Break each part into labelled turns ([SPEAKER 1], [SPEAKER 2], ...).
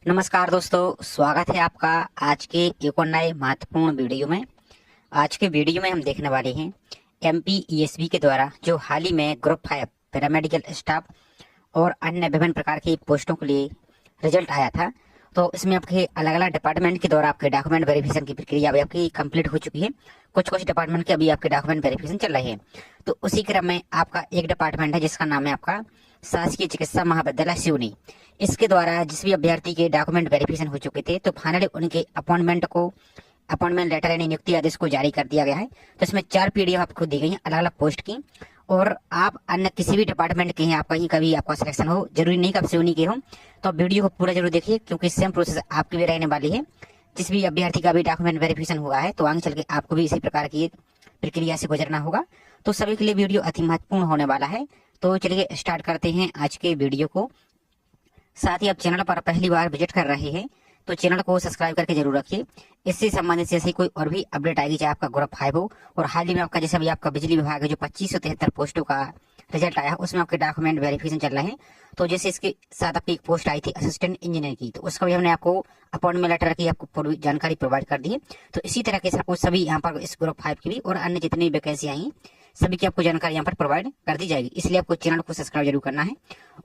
[SPEAKER 1] नमस्कार दोस्तों, स्वागत है आपका आज के एक और नए महत्वपूर्ण वीडियो में। आज के वीडियो में हम देखने वाले हैं MPESB के द्वारा जो हाल ही में ग्रुप 5 पैरामेडिकल स्टाफ और अन्य विभिन्न प्रकार की पोस्टों के लिए रिजल्ट आया था। तो इसमें आपके अलग अलग डिपार्टमेंट के द्वारा आपके डॉक्यूमेंट वेरिफिकेशन की प्रक्रिया अभी आपकी कंप्लीट हो चुकी है। कुछ डिपार्टमेंट के अभी आपके डॉक्यूमेंट वेरिफिकेशन चल रहे हैं। तो उसी क्रम में आपका एक डिपार्टमेंट है जिसका नाम है आपका शासकीय चिकित्सा महाविद्यालय सिवनी। इसके द्वारा जिस भी अभ्यर्थी के डॉक्यूमेंट वेरिफिकेशन हो चुके थे तो फाइनली उनके अपॉइंटमेंट लेटर यानी नियुक्ति आदेश को जारी कर दिया गया है। तो इसमें 4 PDF आपको दी गई है अलग अलग पोस्ट की। और आप अन्य किसी भी डिपार्टमेंट के हैं, आप कहीं कभी आपका सिलेक्शन हो, जरूरी नहीं कि आप सिवनी के हो, तो आप वीडियो को पूरा जरूर देखिए क्योंकि सेम प्रोसेस आपकी भी रहने वाली है। जिस भी अभ्यर्थी का भी डॉक्यूमेंट वेरिफिकेशन हुआ है तो आगे चल के आपको भी इसी प्रकार की प्रक्रिया से गुजरना होगा। तो सभी के लिए वीडियो अति महत्वपूर्ण होने वाला है। तो चलिए स्टार्ट करते हैं आज के वीडियो को। साथ ही आप चैनल पर पहली बार विजिट कर रहे हैं तो चैनल को सब्सक्राइब करके जरूर रखिए। इससे संबंधित जैसे कोई और भी अपडेट आएगी, चाहे आपका ग्रुप 5 हो और हाल ही में आपका जैसे भी आपका बिजली विभाग है जो 2573 पोस्टों का रिजल्ट आया, उसमें आपके डॉक्यूमेंट वेरिफिकेशन चल रहे हैं। तो जैसे इसके साथ आपकी एक पोस्ट आई थी असिस्टेंट इंजीनियर की, तो उसका भी हमने आपको अपॉइंटमेंट लेटर की आपको पूरी जानकारी प्रोवाइड कर दी है। तो इसी तरह के आपको सभी यहाँ पर इस ग्रुप 5 की भी और अन्य जितनी वैकेंसी आई सभी की आपको जानकारी यहाँ पर प्रोवाइड कर दी जाएगी। इसलिए आपको चैनल को सब्सक्राइब जरूर करना है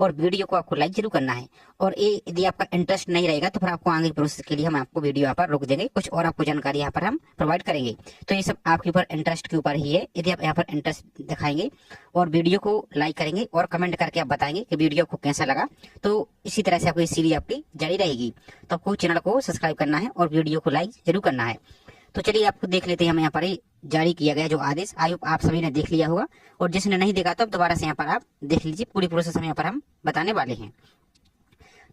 [SPEAKER 1] और वीडियो को आपको लाइक जरूर करना है। और ये यदि आपका इंटरेस्ट नहीं रहेगा तो फिर आपको आगे प्रोसेस के लिए हम आपको वीडियो यहाँ पर रोक देंगे, कुछ और आपको जानकारी यहाँ पर हम प्रोवाइड करेंगे। तो ये सब आपके ऊपर इंटरेस्ट के ऊपर ही है। यदि आप यहाँ पर इंटरेस्ट दिखाएंगे और वीडियो को लाइक करेंगे और कमेंट करके आप बताएंगे कि वीडियो आपको कैसा लगा, तो इसी तरह से आपकी सीरीज आपकी जारी रहेगी। तो आपको चैनल को सब्सक्राइब करना है और वीडियो को लाइक जरूर करना है। तो चलिए आपको देख लेते हैं हम यहाँ पर जारी किया गया जो आदेश आयोग आप सभी ने देख लिया होगा, और जिसने नहीं देखा तो अब दोबारा से यहाँ पर आप देख लीजिए। पूरी प्रोसेस हम यहाँ पर हम बताने वाले हैं।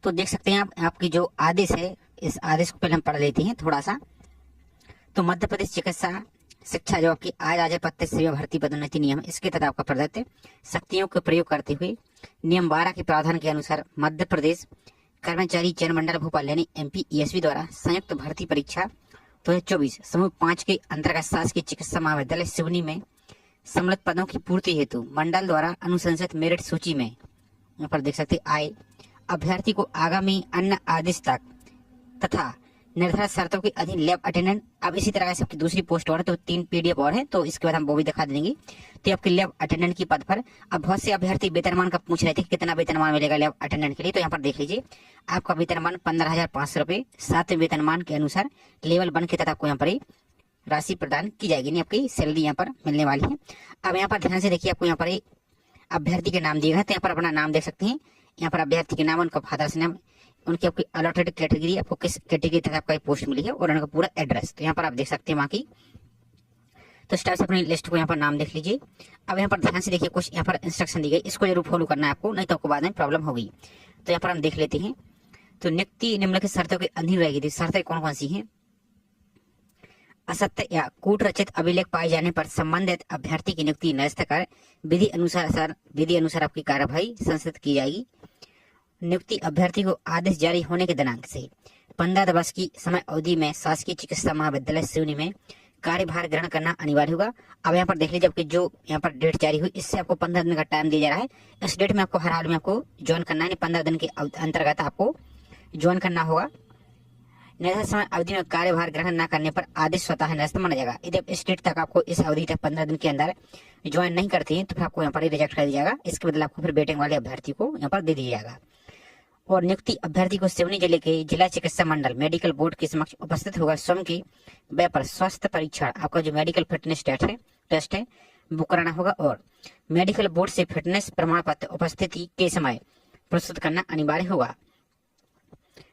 [SPEAKER 1] तो देख सकते हैं आप आपकी जो आदेश है, इस आदेश को पहले हम पढ़ लेते हैं थोड़ा सा। तो मध्य प्रदेश चिकित्सा शिक्षा जो आपकी आज प्रत्यक्ष सेवा भर्ती पदोन्नति नियम, इसके तहत आपका प्रदत्त शक्तियों का प्रयोग करते हुए नियम 12 के प्रावधान के अनुसार मध्य प्रदेश कर्मचारी चयन मंडल भोपाल यानी MPESB द्वारा संयुक्त भर्ती परीक्षा 2024 समूह 5 के अंतर्गत शासकीय चिकित्सा महाविद्यालय सिवनी में सम्मिलित पदों की पूर्ति हेतु मंडल द्वारा अनुशंसित मेरिट सूची में यहाँ पर देख सकते आए अभ्यर्थी को आगामी अन्य आदेश तक तथा निर्धारित शर्तों के अधीन लैब अटेंडेंट। अब इसी तरह से आपकी दूसरी पोस्ट और है, तो 3 PDF और है, तो इसके बाद हम वो भी दिखा देंगे। तो आपके लैब अटेंडेंट की पद पर अब बहुत से अभ्यर्थी वेतनमान का पूछ रहे थे कितना वेतनमान मिलेगा लैब अटेंडेंट के लिए। तो यहाँ पर देख लीजिए आपका वेतनमान 15,500 रुपए 7वें वेतनमान के अनुसार लेवल 1 के तहत आपको यहाँ पर राशि प्रदान की जाएगी, नहीं आपकी सैलरी यहाँ पर मिलने वाली है। अब यहाँ पर ध्यान से देखिए, आपको यहाँ पर अभ्यर्थी के नाम दिए गए, तो यहाँ पर अपना नाम देख सकते हैं। यहाँ पर अभ्यर्थी के नाम, उनका फादर्स नाम, उनकी आपकी अलॉटेड कैटेगरी, आपको किस कैटेगरी तक आपका पोस्ट मिली है और उनका पूरा एड्रेस, तो यहाँ पर आप देख सकते हैं वहाँ की। तो इस टाइप से अपनी लिस्ट को यहाँ पर नाम देख लीजिए। अब यहाँ पर ध्यान से देखिए, कुछ यहाँ पर इंस्ट्रक्शन दी गई, इसको जरूर फॉलो करना है आपको, नहीं तो आपको बाद में प्रॉब्लम होगी। तो यहाँ पर हम देख लेते हैं। तो नियुक्ति निम्नलिखित शर्तों के अधीन रहेगी। तो शर्तें कौन कौन सी हैं? असत्य या कूट रचित अभिलेख पाए जाने पर संबंधित अभ्यर्थी की नियुक्ति निरस्त कर विधि अनुसार आपकी कार्यवाही संस्थित की जाएगी। नियुक्ति अभ्यर्थी को आदेश जारी होने के दिनांक से 15 दिवस की समय अवधि में शासकीय चिकित्सा महाविद्यालय सिवनी में कार्यभार ग्रहण करना अनिवार्य होगा। अब यहाँ पर देख लीजिए, आपकी जो यहाँ पर डेट जारी हुई इससे आपको 15 दिन का टाइम दिया जा रहा है। इस डेट में आपको हर हाल में आपको ज्वाइन करना है, 15 दिन के अंतर्गत आपको ज्वाइन करना होगा। निर्धारित समय अवधि में कार्यभार ग्रहण न करने पर आदेश स्वतः निरस्त माना जाएगा। यदि इस डेट तक आपको इस अवधि तक 15 दिन के अंदर ज्वाइन नहीं करते हैं तो फिर आपको यहाँ पर रिजेक्ट कर दिया जाएगा। इसके बदले आपको फिर वेटिंग वाले अभ्यर्थी को यहाँ पर दे दिया जाएगा। और नियुक्ति अभ्यर्थी को सिवनी जिले के जिला चिकित्सा मंडल मेडिकल बोर्ड के समक्ष उपस्थित होगा। स्वयं की व्यय पर स्वास्थ्य परीक्षण, आपका जो मेडिकल फिटनेस टेस्ट है वो कराना होगा और मेडिकल बोर्ड से फिटनेस प्रमाण पत्र उपस्थिति के समय प्रस्तुत करना अनिवार्य होगा।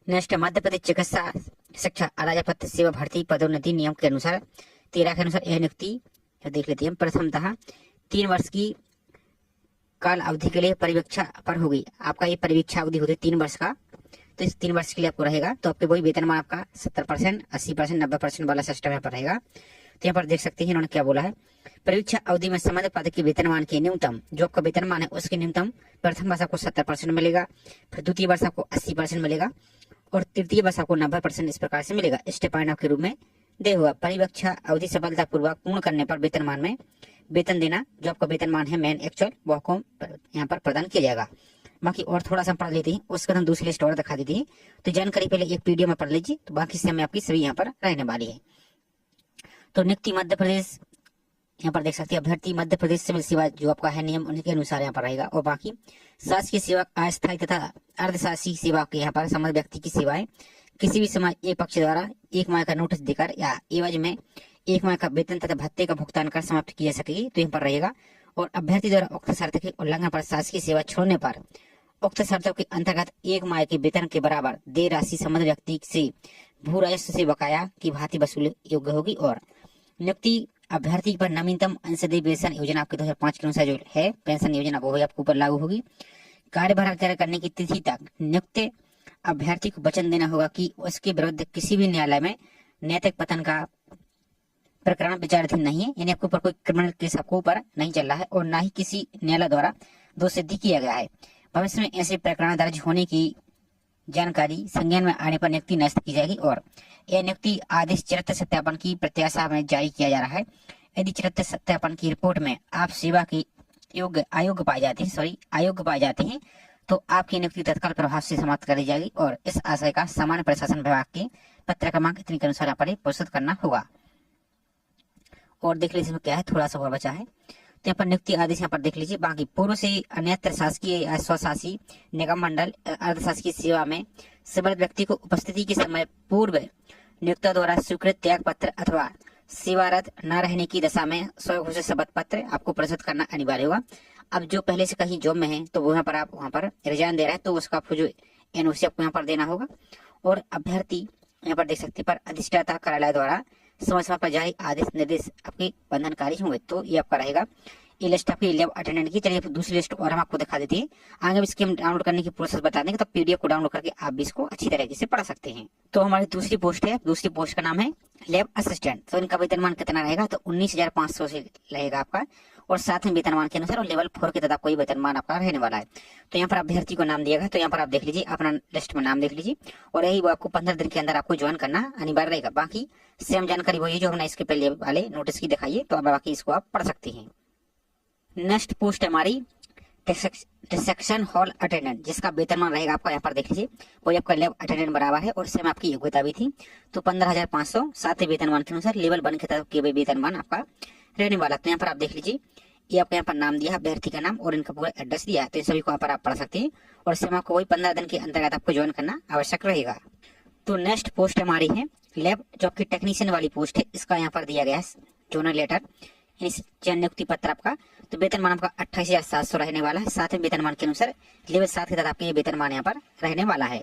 [SPEAKER 1] नेक्स्ट, मध्य प्रदेश चिकित्सा शिक्षा अराजपत्र सेवा भर्ती पदोन्नति नियम के अनुसार 13 के अनुसार यह नियुक्ति देख लेते हैं। प्रथमतः 3 वर्ष की काल अवधि के लिए परिवीक्षा पर होगी। आपका ये परिवीक्षा अवधि होती है 3 वर्ष का, तो इस 3 वर्ष के लिए आपको रहेगा। तो आपके वही वेतनमान आपका 70%, 80%, 90% वाला सिस्टम यहाँ पर रहेगा। तो यहाँ पर देख सकते हैं इन्होंने क्या बोला है। परीक्षा अवधि में संबंधित पद के वेतनमान के न्यूनतम जो आपका वेतनमान है उसके न्यूनतम प्रथम वर्ष आपको 70% मिलेगा, फिर द्वितीय वर्ष आपको 80% मिलेगा और तृतीय वर्ष आपको 90% इस प्रकार से मिलेगा स्टेपाइंड आपके रूप में दे हुआ। परिवीक्षा अवधि सफलतापूर्वक पूर्ण करने पर वेतनमान में वेतन देना जो आपका वेतनमान है मेन एक्चुअल वो आपको यहाँ पर प्रदान किया जाएगा। बाकी और थोड़ा सा पढ़ लेते हैं, उसके बाद हम दूसरी लिस्ट और दिखा देते हैं। तो जानकारी पहले एक पीडीएफ में पढ़ लीजिए, तो बाकी से हमें आपकी सभी यहाँ पर रहने वाली है। तो नियुक्ति मध्य प्रदेश, यहाँ पर देख सकते हैं अभ्यर्थी मध्य प्रदेश सिविल सेवा जो आपका है नियम उनके अनुसार यहाँ पर रहेगा। और बाकी शासकीय सेवा, अस्थायी तथा अर्धशासकीय सेवा के यहाँ पर संबद्ध व्यक्ति की सेवाएं किसी भी समय एक पक्ष द्वारा 1 माह का नोटिस देकर या एवज में 1 माह का वेतन तथा भत्ते का भुगतान कर समाप्त की जा सकेगी, तो यहाँ पर रहेगा। और अभ्यर्थी द्वारा उक्त शर्त के उल्लंघन पर शासकीय सेवा छोड़ने पर उक्त शर्तों के अंतर्गत 1 माह के वेतन के बराबर देय राशि संबंधित व्यक्ति से भू राजस्व से बकाया की भांति वसूल योग्य होगी। और नियुक्ति अभ्यर्थी पर नवीनतम अंशदेय पेंशन योजना आपके 2005 के अनुसार जो है पेंशन योजना वो आपके ऊपर लागू होगी। कार्यभार तय करने की तिथि तक नियुक्त अभ्यर्थी को वचन देना होगा कि उसके विरुद्ध किसी भी न्यायालय में नैतिक पतन का प्रकरण विचाराधीन नहीं है, यानी आपके ऊपर कोई क्रिमिनल केस आपको ऊपर नहीं चल रहा है और ना ही किसी न्यायालय द्वारा दोष सिद्ध किया गया है। भविष्य में ऐसे प्रकरण दर्ज होने की जानकारी संज्ञान में आने पर नियुक्ति नष्ट की जाएगी। और यह नियुक्ति आदेश चरित्र सत्यापन की प्रत्याशा में जारी किया जा रहा है। यदि चरित्र सत्यापन की रिपोर्ट में आप सेवा के अयोग्य पाए जाते हैं तो आपकी नियुक्ति तत्काल प्रभाव से समाप्त कर दी जाएगी। और इस आशय का सामान्य प्रशासन विभाग के पत्र क्रमांक इतने के अनुसार पर प्रस्तुत करना होगा। और देख लीजिए इसमें क्या है, थोड़ा सा और बचा है, तो यहाँ पर नियुक्ति आदेश यहाँ पर देख लीजिए। बाकी पूर्व से अन्यत्र शासकीय या स्वशासी निगम मंडल अर्धशासकीय सेवा में संबद्ध व्यक्ति को उपस्थिति के समय पूर्व नियुक्ता द्वारा स्वीकृत त्याग पत्र अथवा सेवारत न रहने की दशा में स्वघोषित शपथ पत्र आपको प्रस्तुत करना अनिवार्य होगा। अब जो पहले से कहीं जॉब में है तो वहाँ पर आप वहाँ पर रिजाइन दे रहे हैं तो उसका आपको जो एनओसी आपको यहाँ पर देना होगा। और अभ्यर्थी यहाँ पर देख सकते हैं पर अधिष्ठाता कार्यालय द्वारा समय समय पर जारी आदेश निर्देश आपके बंधनकारी होंगे, तो ये आपका रहेगा। ये लिस्ट आपकी लैब अटेंडेंट की। चलिए दूसरी लिस्ट और हम आपको दिखा देते हैं। आगे इसकी हम डाउनलोड करने की प्रोसेस बता देंगे, तो पीडीएफ को डाउनलोड करके आप भी इसको अच्छी तरीके से पढ़ सकते हैं। तो हमारी दूसरी पोस्ट है, दूसरी पोस्ट का नाम है लैब असिस्टेंट। तो इनका वेतनमान कितना रहेगा, तो 19,500 से रहेगा आपका। और साथ में वेतनमान के अनुसार और लेवल 4 के तहत कोई वेतनमान आपका रहने वाला है। तो यहाँ पर अभ्यर्थी को नाम दिया गया, तो यहाँ पर आप देख लीजिए अपना लिस्ट में नाम देख लीजिए। और यही वो आपको 15 दिन के अंदर आपको ज्वाइन करना अनिवार्य रहेगा। बाकी सेम जानकारी वही जो हमने इसके पहले वाले नोटिस की दिखाई है, तो बाकी इसको आप पढ़ सकते हैं। नेक्स्ट पोस्ट हमारी डिसेक्शन हॉल अटेंडेंट, जिसका वेतनमान रहेगा आपका यहाँ पर देख लीजिए वही आपका लैब अटेंडेंट बराबर है। और सेम आपकी योग्यता भी थी, तो 15,500 साथ ही वेतनमान के अनुसार लेवल 1 के तहत वेतनमान आपका रहने वाला। तो यहाँ पर आप देख लीजिए ये आपको यहाँ पर नाम दिया, अभ्यर्थी का नाम और इनका पूरा एड्रेस दिया है, तो इन सभी को यहाँ पर आप पढ़ सकते हैं। और सेम आपको वही 15 दिन के अंतर्गत आपको ज्वाइन करना आवश्यक रहेगा। तो नेक्स्ट पोस्ट हमारी है लैब जॉब की टेक्नीशियन वाली पोस्ट है। इसका यहाँ पर दिया गया है जोनल लेटर चयन नियुक्ति पत्र आपका। तो वेतनमान आपका 28,700 रहने वाला है। साथ में वेतनमान के अनुसार लेवल 7 के तहत आपके वेतनमान यहाँ पर रहने वाला है।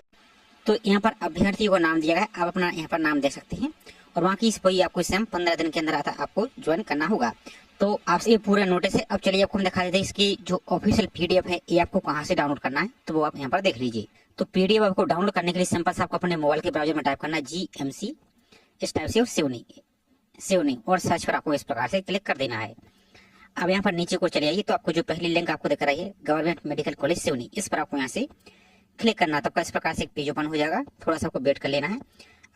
[SPEAKER 1] तो यहाँ पर अभ्यर्थी को नाम दिया गया है, आप अपना यहाँ पर नाम दे सकते हैं। और वहाँ की इस वही आपको सेम 15 दिन के अंदर आता आपको ज्वाइन करना होगा। तो आपसे ये पूरा नोटिस है। अब चलिए आपको हम दिखा देते हैं इसकी जो ऑफिशियल पीडीएफ है ये आपको कहाँ से डाउनलोड करना है, तो वो आप यहाँ पर देख लीजिए। तो पीडीएफ आपको डाउनलोड करने के लिए सिंपल से आपको अपने मोबाइल के ब्राउजर में टाइप करना है GMC इस टाइप से और सेवनी और सर्च पर आपको इस प्रकार से क्लिक कर देना है। अब यहाँ पर नीचे को चले आइए, तो आपको जो पहली लिंक आपको दिख रही है गवर्नमेंट मेडिकल कॉलेज सिवनी, इस पर आपको यहाँ से क्लिक करना है। तो आपका इस प्रकार से एक पेज ओपन हो जाएगा, थोड़ा सा आपको वेट कर लेना है।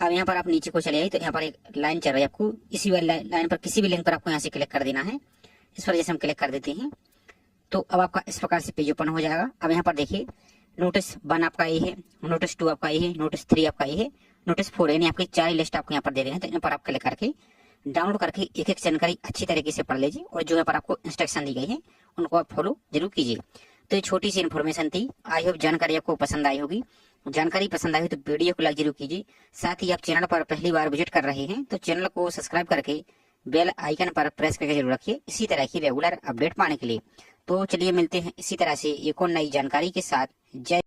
[SPEAKER 1] अब यहाँ पर आप नीचे को चले आइए, तो यहाँ पर एक लाइन चल रही है, आपको इसी वाली लाइन पर किसी भी लिंक पर आपको यहाँ से क्लिक कर देना है। इस पर जैसे हम क्लिक कर देते हैं तो अब आपका इस प्रकार से पेज ओपन हो जाएगा। अब यहाँ पर देखिए नोटिस 1 आपका ये है, नोटिस 2 आपका ये है, नोटिस 3 आपका ये है, नोटिस 4 यानी आपकी 4 लिस्ट आपको यहाँ पर दे रहे हैं। तो यहाँ पर आप क्लिक करके डाउनलोड करके एक एक जानकारी अच्छी तरीके से पढ़ लीजिए और जो यहाँ पर आपको इंस्ट्रक्शन दी गई है उनको आप फॉलो जरूर कीजिए। तो ये छोटी सी इन्फॉर्मेशन थी, आई होप जानकारी आपको पसंद आई होगी। जानकारी पसंद आई तो वीडियो को लाइक जरूर कीजिए। साथ ही आप चैनल पर पहली बार विजिट कर रहे हैं तो चैनल को सब्सक्राइब करके बेल आइकन पर प्रेस करके जरूर रखिए इसी तरह की रेगुलर अपडेट पाने के लिए। तो चलिए मिलते हैं इसी तरह से एक और नई जानकारी के साथ। जय